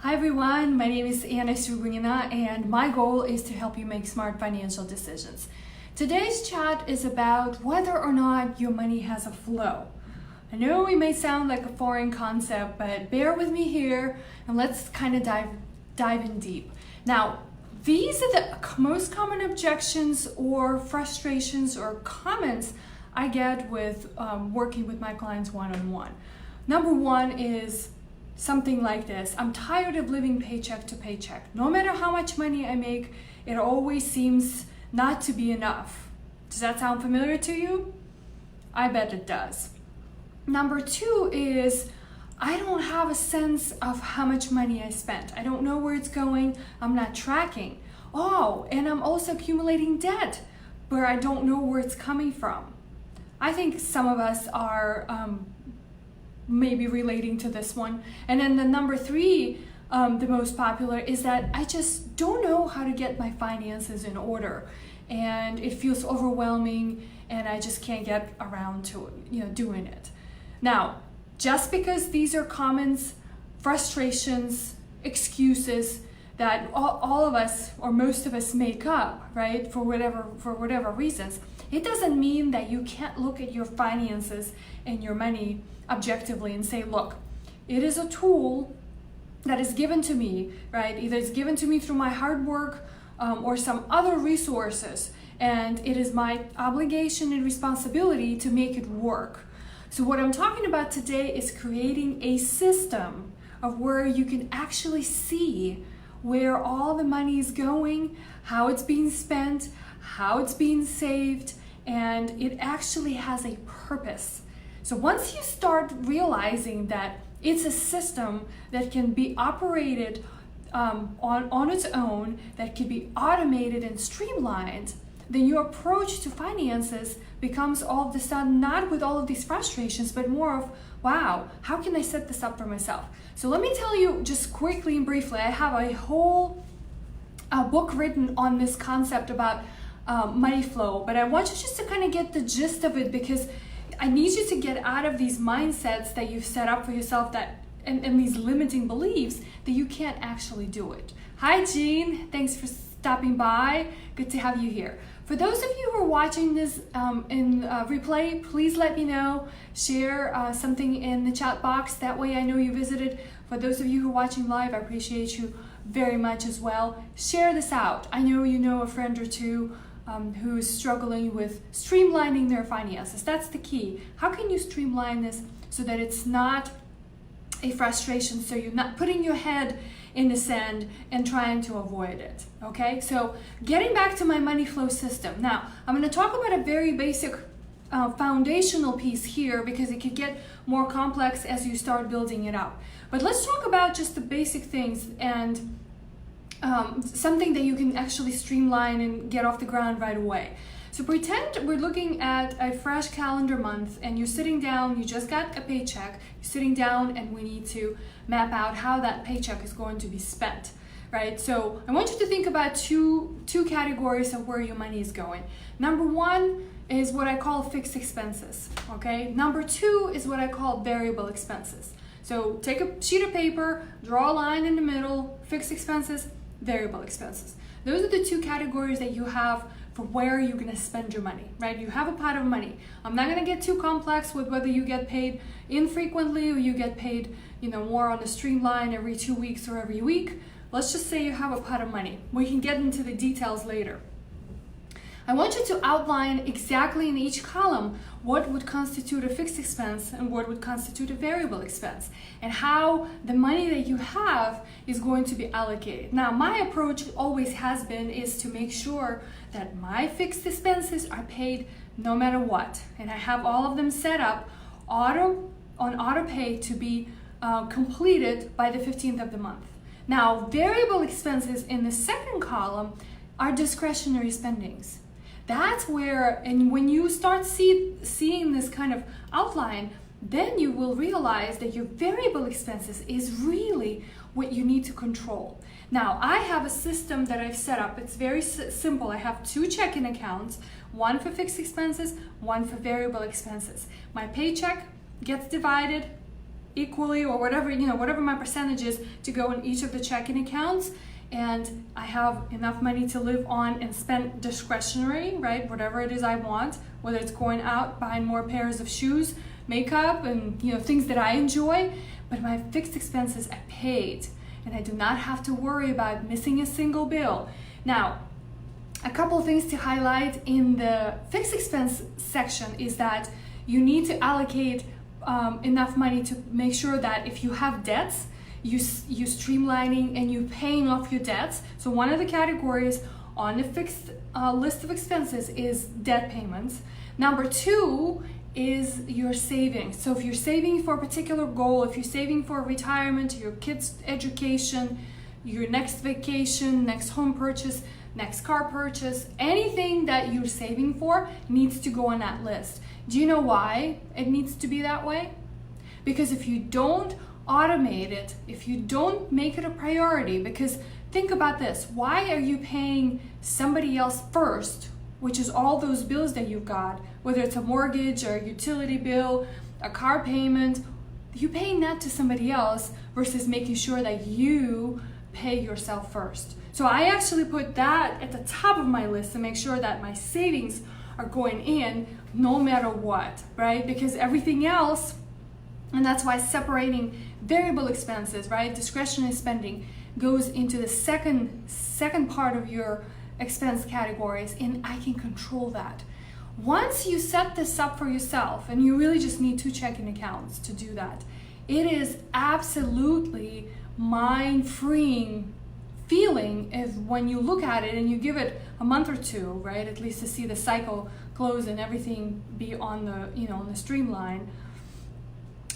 Hi everyone, my name is Anna Surgunina and my goal is to help you make smart financial decisions. Today's chat is about whether or not your money has a flow. I know it may sound like a foreign concept, but bear with me here and let's kind of dive in deep. Now, these are the most common objections or frustrations or comments I get with working with my clients one-on-one. Number one is something like this: I'm tired of living paycheck to paycheck. No matter how much money I make, it always seems not to be enough. Does that sound familiar to you? I bet it does. Number two is I don't have a sense of how much money I spent. I don't know where it's going. I'm not tracking. Oh, and I'm also accumulating debt where I don't know where it's coming from. I think some of us are maybe relating to this one. And then the number three, the most popular, is that I just don't know how to get my finances in order, and it feels overwhelming and I just can't get around to doing it. Now, just because these are comments, frustrations, excuses that all of us or most of us make up, right, for whatever reasons, it doesn't mean that you can't look at your finances and your money objectively and say, look, it is a tool that is given to me, right? Either it's given to me through my hard work or some other resources, and it is my obligation and responsibility to make it work. So what I'm talking about today is creating a system of where you can actually see where all the money is going, how it's being spent, how it's being saved, and it actually has a purpose. So once you start realizing that it's a system that can be operated on its own, that can be automated and streamlined, then your approach to finances becomes all of a sudden not with all of these frustrations, but more of, wow, how can I set this up for myself? So let me tell you just quickly and briefly, I have a whole book written on this concept about money flow, but I want you just to kind of get the gist of it, because I need you to get out of these mindsets that you've set up for yourself and these limiting beliefs that you can't actually do it. Hi Jean, thanks for stopping by. Good to have you here. For those of you who are watching this in replay, please let me know. Share something in the chat box. That way I know you visited. For those of you who are watching live, I appreciate you very much as well. Share this out. I know you know a friend or two who is struggling with streamlining their finances. That's the key. How can you streamline this so that it's not a frustration, so you're not putting your head in the sand and trying to avoid it, okay? So getting back to my money flow system. Now, I'm gonna talk about a very basic foundational piece here, because it could get more complex as you start building it up. But let's talk about just the basic things and something that you can actually streamline and get off the ground right away. So pretend we're looking at a fresh calendar month and you're sitting down, you just got a paycheck, you're sitting down and we need to map out how that paycheck is going to be spent, right? So I want you to think about two categories of where your money is going. Number one is what I call fixed expenses, okay? Number two is what I call variable expenses. So take a sheet of paper, draw a line in the middle, fixed expenses, variable expenses. Those are the two categories that you have for where you're gonna spend your money, right? You have a pot of money. I'm not gonna get too complex with whether you get paid infrequently or you get paid, more on a streamline every 2 weeks or every week. Let's just say you have a pot of money. We can get into the details later. I want you to outline exactly in each column what would constitute a fixed expense and what would constitute a variable expense, and how the money that you have is going to be allocated. Now, my approach always has been is to make sure that my fixed expenses are paid no matter what, and I have all of them set up on auto pay to be completed by the 15th of the month. Now, variable expenses in the second column are discretionary spendings. That's where, and when you start seeing this kind of outline, then you will realize that your variable expenses is really what you need to control. Now, I have a system that I've set up. It's very simple. I have two checking accounts, one for fixed expenses, one for variable expenses. My paycheck gets divided equally or whatever, whatever my percentage is to go in each of the checking accounts. And I have enough money to live on and spend discretionary, right? Whatever it is I want, whether it's going out, buying more pairs of shoes, makeup, and things that I enjoy. But my fixed expenses are paid, and I do not have to worry about missing a single bill. Now, a couple of things to highlight in the fixed expense section is that you need to allocate enough money to make sure that if you have debts, you streamlining and you paying off your debts. So one of the categories on the fixed list of expenses is debt payments. Number two is your savings. So if you're saving for a particular goal, if you're saving for retirement, your kids' education, your next vacation, next home purchase, next car purchase, anything that you're saving for needs to go on that list. Do you know why it needs to be that way? Because if you don't automate it, if you don't make it a priority, because think about this, why are you paying somebody else first, which is all those bills that you've got, whether it's a mortgage or a utility bill, a car payment, you're paying that to somebody else versus making sure that you pay yourself first. So I actually put that at the top of my list to make sure that my savings are going in no matter what, right? Because everything else, and that's why separating variable expenses, right, discretionary spending goes into the second part of your expense categories, and I can control that. Once you set this up for yourself, and you really just need 2 checking accounts to do that, it is absolutely mind-freeing feeling if when you look at it and you give it a month or two, right, at least to see the cycle close and everything be on the on the streamline,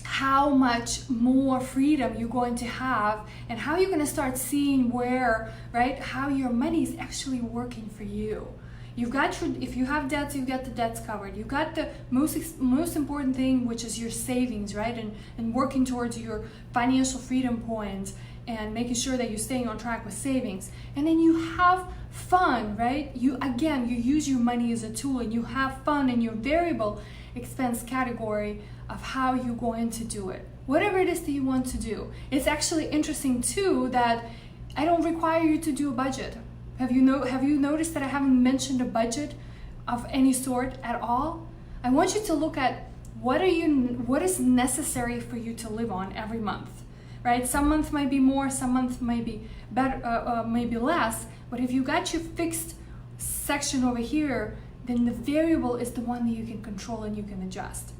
how much more freedom you're going to have and how you're going to start seeing where, right, how your money is actually working for you. You've got if you have debts, you've got the debts covered. You've got the most important thing, which is your savings, right, and working towards your financial freedom point and making sure that you're staying on track with savings. And then you have fun, right? You use your money as a tool and you have fun in your variable expense category of how you're going to do it. Whatever it is that you want to do. It's actually interesting too that I don't require you to do a budget. Have you noticed that I haven't mentioned a budget of any sort at all? I want you to look at what is necessary for you to live on every month. Right? Some months might be more, some months might be better, maybe less. But if you got your fixed section over here, then the variable is the one that you can control and you can adjust.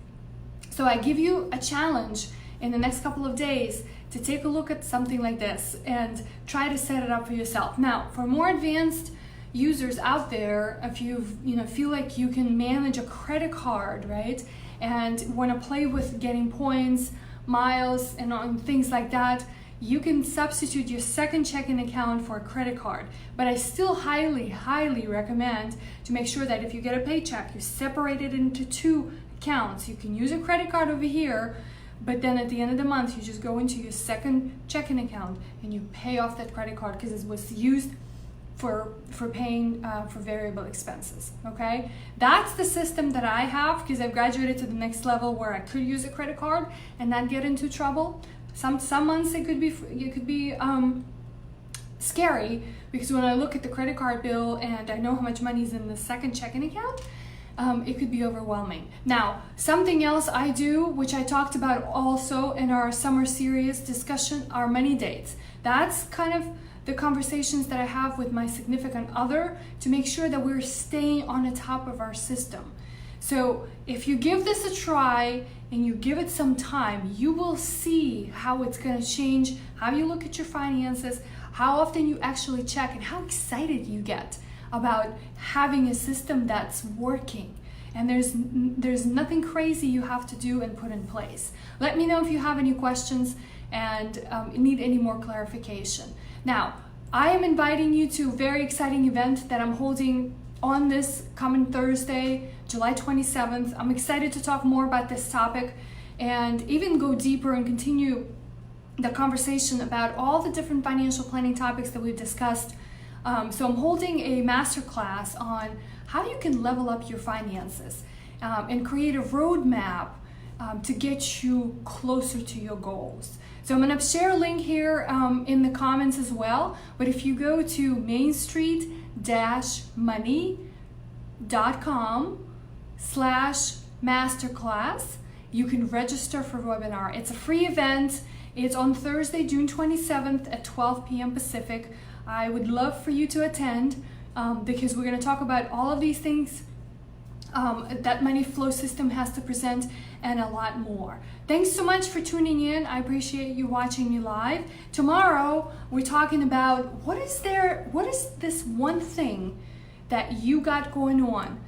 So I give you a challenge in the next couple of days to take a look at something like this and try to set it up for yourself. Now, for more advanced users out there, if you feel like you can manage a credit card, right, and want to play with getting points, miles, and on things like that, you can substitute your second checking account for a credit card. But I still highly recommend to make sure that if you get a paycheck, you separate it into 2 accounts. You can use a credit card over here, but then at the end of the month, you just go into your second checking account and you pay off that credit card because it was used for paying for variable expenses, okay? That's the system that I have because I've graduated to the next level where I could use a credit card and not get into trouble. Some months it could be scary because when I look at the credit card bill and I know how much money is in the second checking account, it could be overwhelming. Now, something else I do, which I talked about also in our summer series discussion, are money dates. That's kind of the conversations that I have with my significant other to make sure that we're staying on the top of our system. So if you give this a try and you give it some time, you will see how it's going to change, how you look at your finances, how often you actually check, and how excited you get about having a system that's working. And there's nothing crazy you have to do and put in place. Let me know if you have any questions and need any more clarification. Now, I am inviting you to a very exciting event that I'm holding on this coming Thursday, July 27th. I'm excited to talk more about this topic and even go deeper and continue the conversation about all the different financial planning topics that we've discussed. So I'm holding a masterclass on how you can level up your finances and create a roadmap to get you closer to your goals. So I'm going to share a link here in the comments as well. But if you go to mainstreet-money.com/masterclass, you can register for the webinar. It's a free event. It's on Thursday, June 27th at 12 p.m. Pacific. I would love for you to attend because we're going to talk about all of these things that money flow system has to present and a lot more. Thanks so much for tuning in. I appreciate you watching me live. Tomorrow we're talking about what is this one thing that you got going on,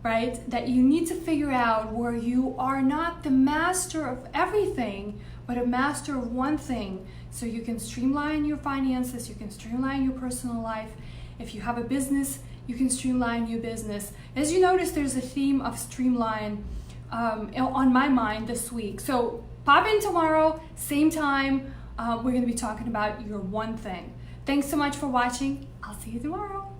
right? That you need to figure out, where you are not the master of everything, but a master of one thing, so you can streamline your finances, you can streamline your personal life. If you have a business, you can streamline your business. As you notice, there's a theme of streamline on my mind this week. So pop in tomorrow, same time. We're going to be talking about your one thing. Thanks so much for watching. I'll see you tomorrow.